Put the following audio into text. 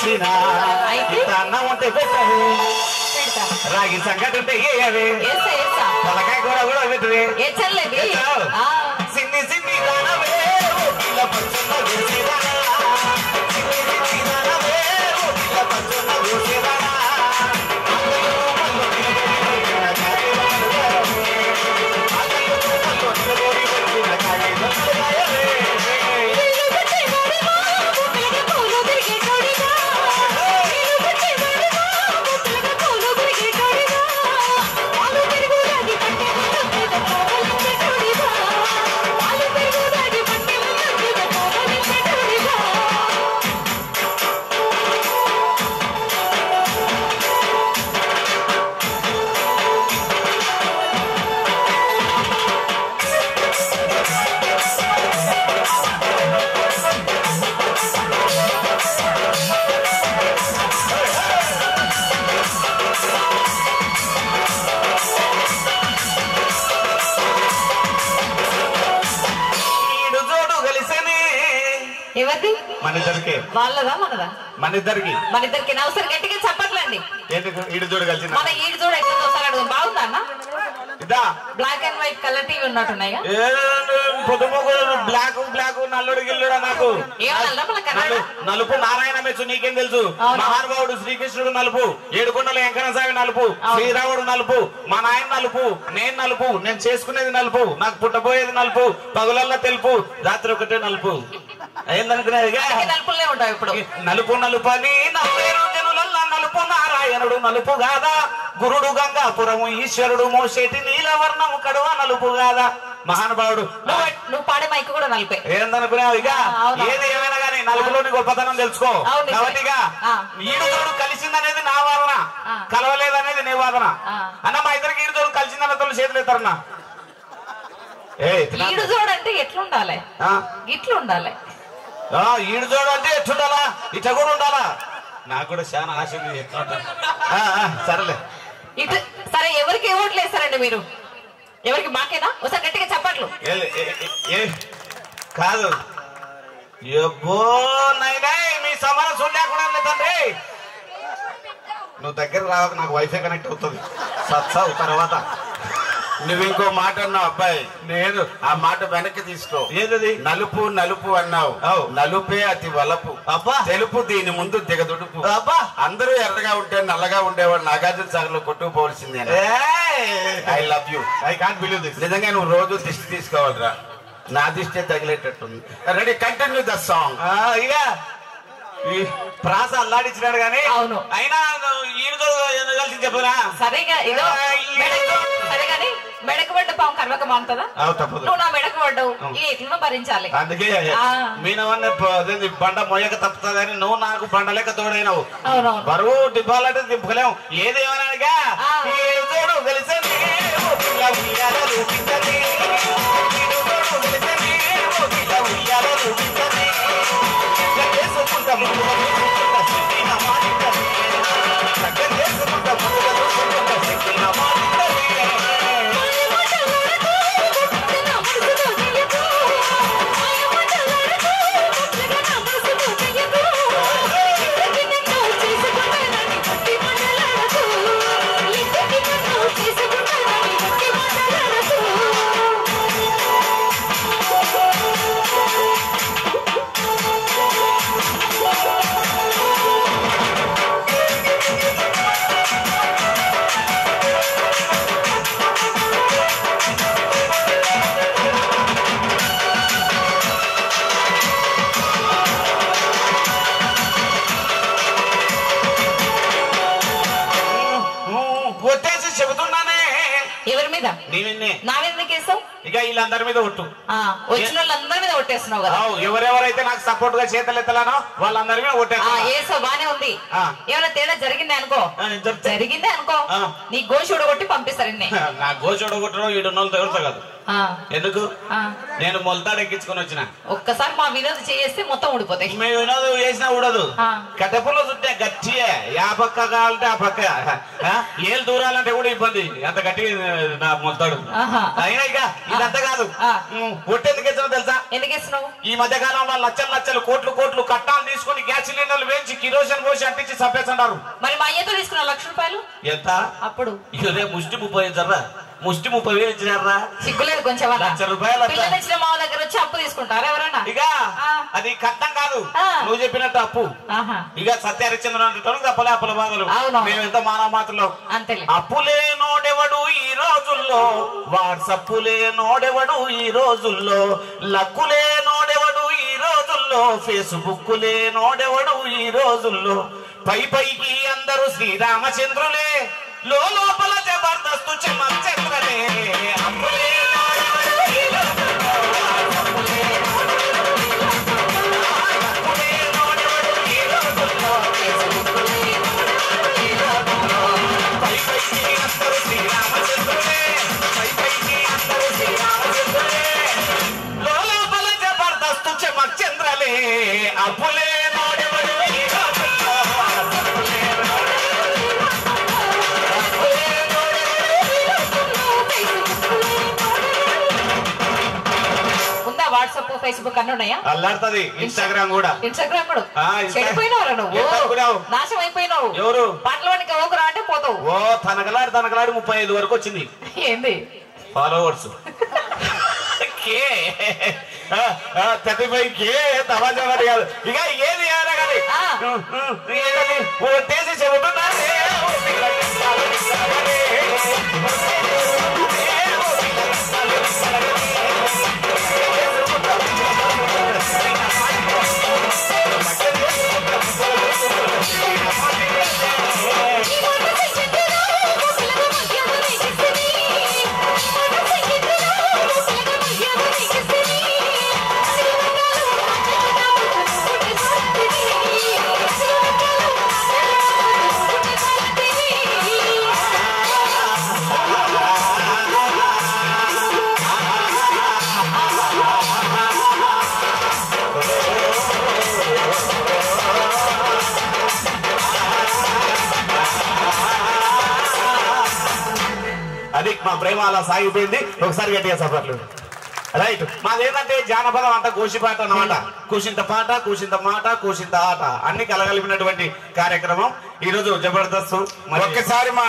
వచ్చిన అన్నం ఉంటే పెట్టవే రాగి సంగతి ఉంటే ఏవే తలకాయ కూర కూడా పెట్టవే సిన్ని సిన్ని దానవే పిల్ల పచ్చున్న వేసేదానా సిన్ని సిన్ని దానవే పిల్ల పచ్చున్న వేసేదానా మనిద్దరికి వాళ్ళదా మనదా మనిద్దరికి అవసరం గట్టిగా చెప్పట్లండి ఈడు చూడు కలిసి మన ఈడు చూడు ఎట్లా చూస్తాడు బాగుందా అన్న ఇదా black and white colour TV ఉన్నట్టున్నాయి బ్లాక్ నల్లుడు గిల్లుడా నాకు నలుపు నారాయణ మెచ్చు నీకేం తెలుసు మహానుభావుడు శ్రీకృష్ణుడు నలుపు ఏడుకొండల వెంకన్న స్వామి నలుపు శ్రీరాముడు నలుపు మా నాయన నలుపు నేను నలుపు నేను చేసుకునేది నలుపు నాకు పుట్టబోయేది నలుపు పగులల్లా తెలుపు రాత్రి ఒకటే నలుపు ఏందనుకునేదిగా నలుపులే ఉంటాయి ఇప్పుడు నలుపు నలుపని నలుపు నారాయణుడు నలుపు గాదా గురుడు గంగాపురము ఈశ్వరుడు మోసేటి నీలవర్ణము కడువ నలుపు గాదా మహానుభావుడు నువ్వు పాడే మైక్ కూడా నలిపే ఏందనుకునేదిగా ఏది ఏమైనా గానీ నలుపులోని గొప్పతనం తెలుసుకో కాబట్టిగా ఈడుదోడు కలిసిందనేది నా వాదన కలవలేదనేది నీ వాదన అన్న మా ఇద్దరికి ఈడుదోడు కలిసిందన్న తోడు చేతులు ఎత్తారన్నా ఈడుజోడు అంటే ఎట్లుండాలి ఇట్లుండాలి ఈడుజోడు అంటే ఎట్లుండాలా ఇట్లా కూడా ఉండాలా నాకు కూడా చాలా ఆశ ఉంది ఎట్లా సరేలే ఇటు సరే ఎవరికి ఓట్లు వేస్తారండి మీరు ఎవరికి మాకేనా ఒకసారి గట్టిగా చెప్పట్లు కాదు మీ సమరసం లేకుండా లేదండి నువ్వు దగ్గర రావక నాకు వైఫై కనెక్ట్ అవుతుంది సత్సావు తర్వాత నువ్వు ఇంకో మాట అన్నావు అబ్బాయి నేను ఆ మాట వెనక్కి తీసుకో ఏదది నలుపు నలుపు అన్నావు నలుపే అతి వలపు అబ్బా తెలుపు దీని ముందు దిగదుడుపు అబ్బా అందరూ ఎర్రగా ఉంటే నల్లగా ఉండేవాడు నాగార్జున సాగర్ లో కొట్టుకుపోవలసిందే I love you I can't believe this నిజంగా నువ్వు రోజు దిష్టి తీసుకోవాలిరా నా దిష్టి తగిలేటట్టుంది రెడీ కంటిన్యూ ద సాంగ్ ఇక ప్రాస అల్లాడించినాడు గానీ అవును అయినా ఈయనతో కలిసి చెప్పరా సరేగా ఏదో సరే గాని మెడకు పడ్డ పాము కర్వక మానుతుందా నువ్వు నా మెడకు పడ్డావు ఎట్లనో భరించాలి అందుకే మీనవన్నీ బండ మొయ్యక తప్పుతుందని నువ్వు నాకు బండ లెక్క తోడైనావు బరువు దింపాలంటే దింపలేము ఏదేమనగా కలిసి నా మీద కేసావు ఇక వీళ్ళందరి మీద ఒట్టు వచ్చిన వాళ్ళందరి మీద ఒట్టేస్తున్నావు కదా ఎవరెవరైతే నాకు సపోర్ట్ గా చేతలు ఎత్తలానో వాళ్ళందరి మీద ఒట్టేస్తావు బానే ఉంది ఏమైనా తేడా జరిగింది అనుకో జరిగిందే అనుకో నీ గోషి ఉడగొట్టి పంపిస్తారు నా గోషి ఉడగొట్టడం 7 నెలలు తగులుతా కాదు ఎందుకు నేను మొలతాడు ఎక్కించుకొని వచ్చిన. ఒక్కసారి మా వినోద్ చేస్తే మొత్తం ఊడిపోతాయి. మేము వినోద్ చేసినా ఊడదు. కట్టెపుల్లో చుట్టే గట్టియే ఆ పక్క కావాలంటే ఆ పక్క ఏళ్ళు దూరాలంటే కూడా ఇబ్బంది. అంత గట్టి నా మొలతాడు. అయినా ఇక ఇదంతా కాదు. ఒట్టి ఎందుకు ఇచ్చినా తెలుసా? ఎందుకు ఇస్తున్నావు? ఈ మధ్య కాలంలో లక్షలు కోట్లు కట్టాలు తీసుకుని గ్యాస్ సిలిండర్లు వేయించి కిరోసిన్ పోసి అంటించి చంపేస్తున్నారు. మరి మా అయ్యతో తీసుకున్న ₹1,00,000 ఎంత? అప్పుడు ఇదే ముష్టి 30,000 ఇచ్చినారా? సిగ్గులేదు కొంచెం. ₹1,00,000 మా దగ్గర వచ్చి అప్పు తీసుకుంటారా ఎవరన్నా? ఇక అది కట్టం కాదు, నువ్వు చెప్పినట్టు అప్పు. ఇక సత్యహరిశ్చంద్ర తప్పలే అప్పుల బాధలు. మేమెంత మానవ మాత్రలో అప్పులే నోడెవడు ఈ రోజుల్లో, వాట్సప్పులే నోడెవడు ఈ రోజుల్లో, లక్కులే నోడెవడు ఈ రోజుల్లో, ఫేస్బుక్లే నోడెవడు ఈ రోజుల్లో. పైకి అందరూ శ్రీరామచంద్రులే, లోపల జబర్దస్తు చమచంద్రలే. అప్పులే లోపల జబర్దస్తు చమచంద్రలే. అప్పులే నోడెవడు ఈ రోజుల్లో. వాట్సాప్ ఫేస్బుక్ అన్ని ఉన్నాయా? అల్లాడుతుంది. ఇన్స్టాగ్రామ్ కూడా చెడిపోయినావు నువ్వు, నాశనం అయిపోయినావు. ఎవరు? పాటలోనికి ఓకురా అంటే పోతావు. తనకలాడి 35 వరకు వచ్చింది. ఏంది ఫాలోవర్స్? 35K తమాజా మరి కాదు. ఇక ఏది ఏమైనా కానీ ఓటేసి చెబుతున్నా అది మా ప్రేమ అలా సాగిపోయింది. ఒకసారి గట్టిగా సపర్లు. రైట్. మాదేంటంటే జానపదం అంతా కోసిపాట అన్నమాట. కూసింత పాట, కూసింత మాట, కూసింత ఆట అన్ని కలగలిపినటువంటి కార్యక్రమం. ఈ రోజు జబర్దస్త్. ఒక్కసారి మా